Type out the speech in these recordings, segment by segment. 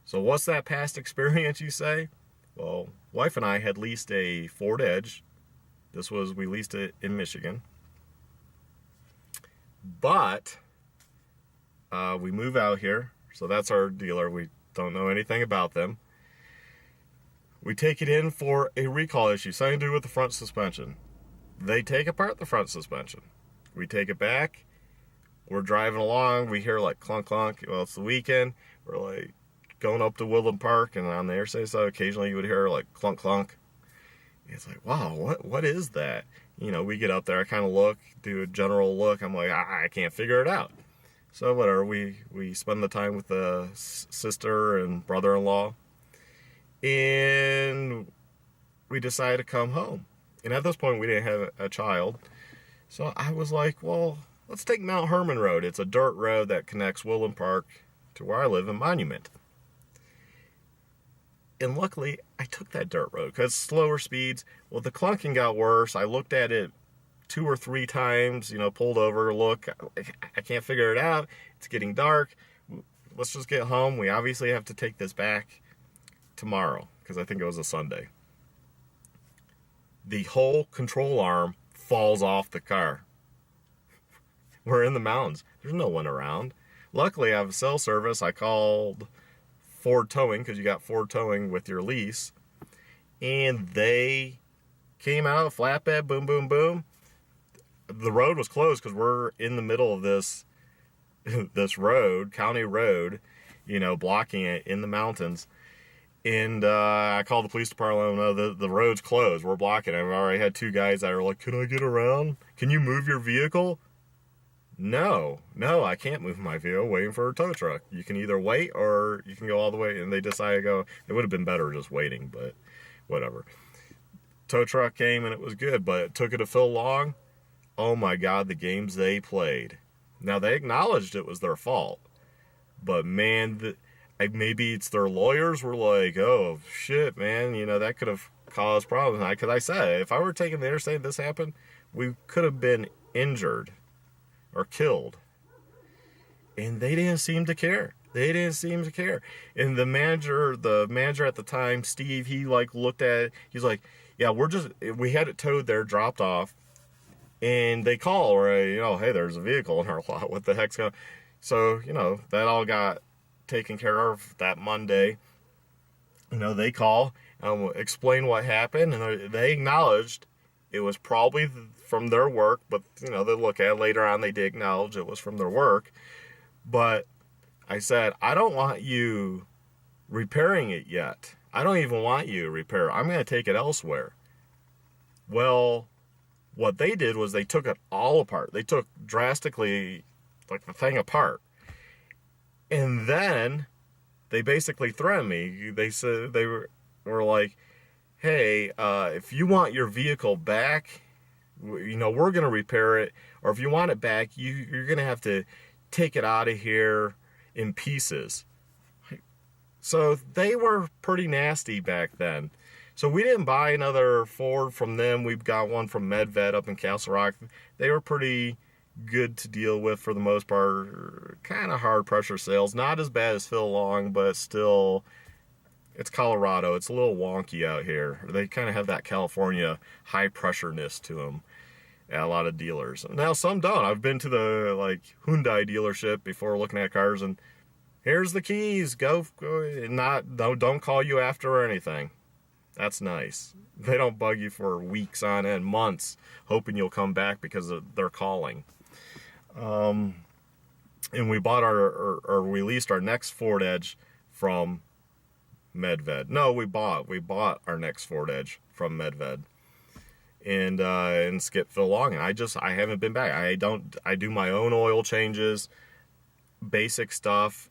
So what's that past experience, you say? Well, wife and I had leased a Ford Edge. We leased it in Michigan. But we move out here, so that's our dealer. We don't know anything about them. We take it in for a recall issue, something to do with the front suspension. They take apart the front suspension. We take it back. We're driving along. We hear like clunk, clunk. Well, it's the weekend. We're like going up to Woodland Park, and on the interstate, so occasionally you would hear like clunk, clunk. It's like, wow, what is that? You know, we get up there, I kind of look, do a general look. I'm like, I can't figure it out. So whatever, we spend the time with the sister and brother-in-law, and we decided to come home. And at this point, we didn't have a child. So I was like, well, let's take Mount Herman Road. It's a dirt road that connects Woodland Park to where I live in Monument. And luckily, I took that dirt road because slower speeds. Well, the clunking got worse. I looked at it 2 or 3 times, pulled over, look, I can't figure it out. It's getting dark. Let's just get home. We obviously have to take this back tomorrow because I think it was a Sunday. The whole control arm falls off the car. We're in the mountains. There's no one around. Luckily, I have cell service. I called Ford Towing, because you got Ford Towing with your lease, and they came out, flatbed, boom, boom, boom. The road was closed because we're in the middle of this road, county road, blocking it in the mountains. And I called the police department. No, the road's closed. We're blocking it. I've already had 2 guys that are like, "Can I get around? Can you move your vehicle?" No, I can't move my vehicle waiting for a tow truck. You can either wait or you can go all the way. And they decided to go. It would have been better just waiting, but whatever. Tow truck came and it was good, but it took it a fill long. Oh my God, the games they played. Now they acknowledged it was their fault, but man, maybe it's their lawyers were like, "Oh shit, man, that could have caused problems." Because I said, if I were taking the interstate and this happened, we could have been injured or killed. And they didn't seem to care. And the manager at the time, Steve, he looked at it. He's like, "Yeah, we had it towed there, dropped off." And they call, right? Hey, there's a vehicle in our lot. What the heck's going on? So, that all got taken care of that Monday. They call and explain what happened. And they acknowledged it was probably from their work. But, they look at it later on. They did acknowledge it was from their work. But I said, I don't want you repairing it yet. I don't even want you to repair it. I'm going to take it elsewhere. Well, what they did was they took it all apart. They took drastically the thing apart. And then they basically threatened me. They said they were like, "Hey, if you want your vehicle back, we're going to repair it. Or if you want it back, you're going to have to take it out of here in pieces." So they were pretty nasty back then. So we didn't buy another Ford from them. We've got one from Medved up in Castle Rock. They were pretty good to deal with for the most part. Kind of hard pressure sales. Not as bad as Phil Long, but still, it's Colorado. It's a little wonky out here. They kind of have that California high pressureness to them at a lot of dealers. Now some don't. I've been to the Hyundai dealership before looking at cars, and here's the keys. Go. Don't call you after or anything. That's nice. They don't bug you for weeks on end, months, hoping you'll come back because they're calling. And we bought we leased our next Ford Edge from Medved. No, we bought our next Ford Edge from Medved. And skip Phil Long. And I haven't been back. I do my own oil changes, basic stuff.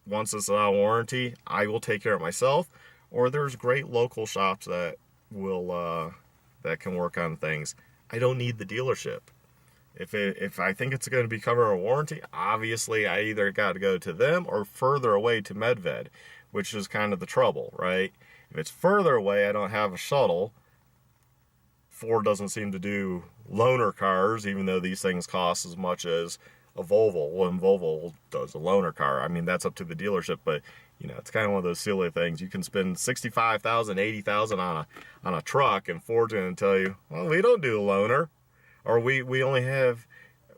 Once it's out of warranty, I will take care of it myself. Or there's great local shops that that can work on things. I don't need the dealership. If I think it's going to be covered a warranty, obviously I either got to go to them or further away to Medved, which is kind of the trouble, right? If it's further away, I don't have a shuttle. Ford doesn't seem to do loaner cars, even though these things cost as much as a Volvo. Well, Volvo does a loaner car. I mean, that's up to the dealership, but You know, it's kind of one of those silly things. You can spend 65,000, 80,000 on a truck, and Ford's going to tell you, well, we don't do a loaner, or we only have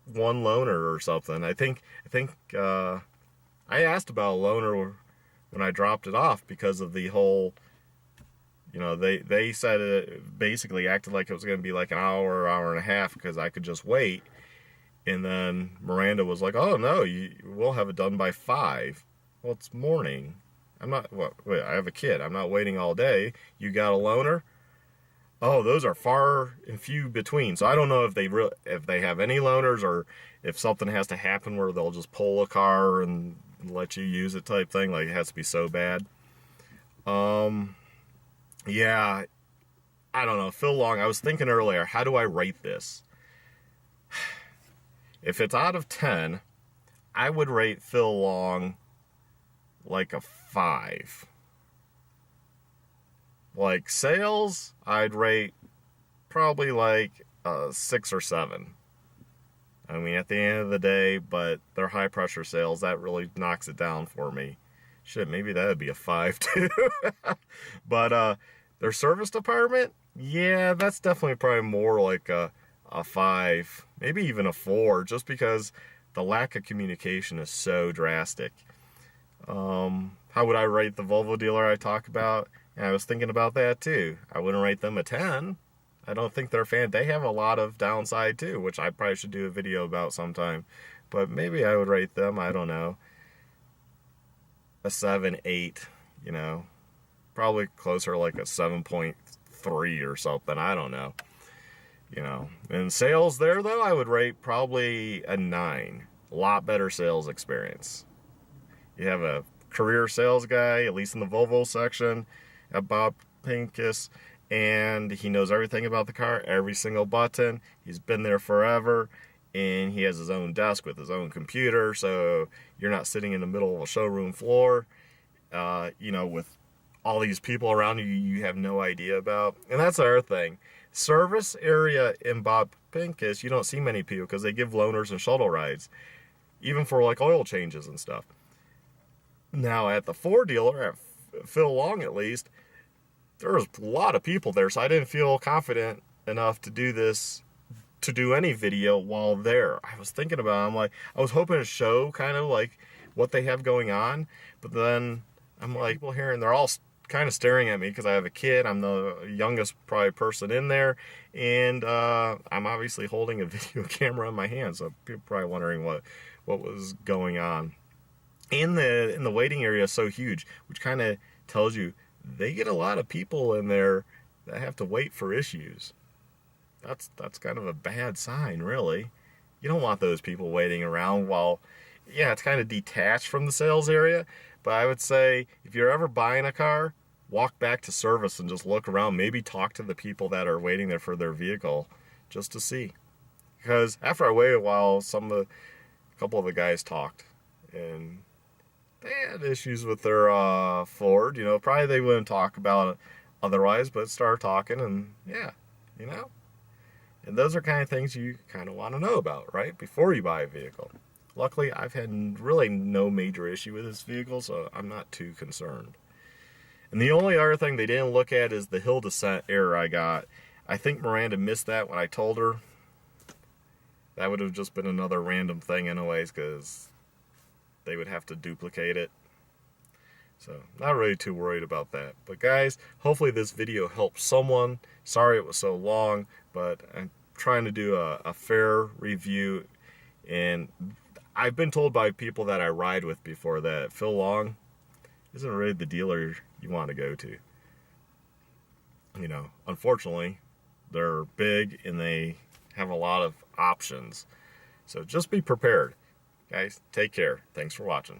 one loaner or something. I think I asked about a loaner when I dropped it off because of the whole, you know, they said it basically acted like it was going to be like an hour and a half because I could just wait. And then Miranda was like, oh no, we'll have it done by 5. Well, it's morning. I'm not, wait, I have a kid. I'm not waiting all day. You got a loaner? Oh, those are far and few between. So I don't know if they have any loaners, or if something has to happen where they'll just pull a car and let you use it type thing. Like, it has to be so bad. Yeah, I don't know. Phil Long, I was thinking earlier, how do I rate this? If it's out of 10, I would rate Phil Long like a 5. Like sales, I'd rate probably like a 6 or 7. I mean, at the end of the day, but they're high pressure sales. That really knocks it down for me. Shit, maybe that would be a 5 too. But their service department, yeah, that's definitely probably more like a 5, maybe even a 4, just because the lack of communication is so drastic. How would I rate the Volvo dealer I talk about? And I was thinking about that too. I wouldn't rate them a 10. I don't think they're they have a lot of downside too, which I probably should do a video about sometime. But maybe I would rate them, I don't know, a 7, 8, you know. Probably closer like a 7.3 or something, I don't know. You know, in sales there though, I would rate probably a 9. A lot better sales experience. You have a career sales guy, at least in the Volvo section, at Bob Pincus, and he knows everything about the car, every single button. He's been there forever, and he has his own desk with his own computer, so you're not sitting in the middle of a showroom floor, you know, with all these people around you you have no idea about. And that's the other thing. Service area in Bob Pincus, you don't see many people because they give loaners and shuttle rides, even for like oil changes and stuff. Now at the Ford dealer, at Phil Long at least, there was a lot of people there, so I didn't feel confident enough to do any video while there. I was thinking about it, I'm like, I was hoping to show kind of like what they have going on, but then I'm like, people here, and they're all kind of staring at me because I have a kid. I'm the youngest probably person in there, and I'm obviously holding a video camera in my hand, so people are probably wondering what was going on. In the waiting area is so huge, which kind of tells you they get a lot of people in there that have to wait for issues. That's kind of a bad sign, really. You don't want those people waiting around while, yeah, it's kind of detached from the sales area, but I would say if you're ever buying a car, walk back to service and just look around. Maybe talk to the people that are waiting there for their vehicle just to see. Because after I waited a while, a couple of the guys talked, and they had issues with their Ford. You know, probably they wouldn't talk about it otherwise, but started talking, and yeah, you know. And those are kind of things you kind of want to know about, right, before you buy a vehicle. Luckily, I've had really no major issue with this vehicle, so I'm not too concerned. And the only other thing they didn't look at is the hill descent error I got. I think Miranda missed that when I told her. That would have just been another random thing anyways, because they would have to duplicate it. So, not really too worried about that. But guys, hopefully this video helped someone. Sorry it was so long, but I'm trying to do a fair review. And I've been told by people that I ride with before that Phil Long isn't really the dealer you want to go to. You know, unfortunately, they're big and they have a lot of options. So just be prepared. Guys, take care. Thanks for watching.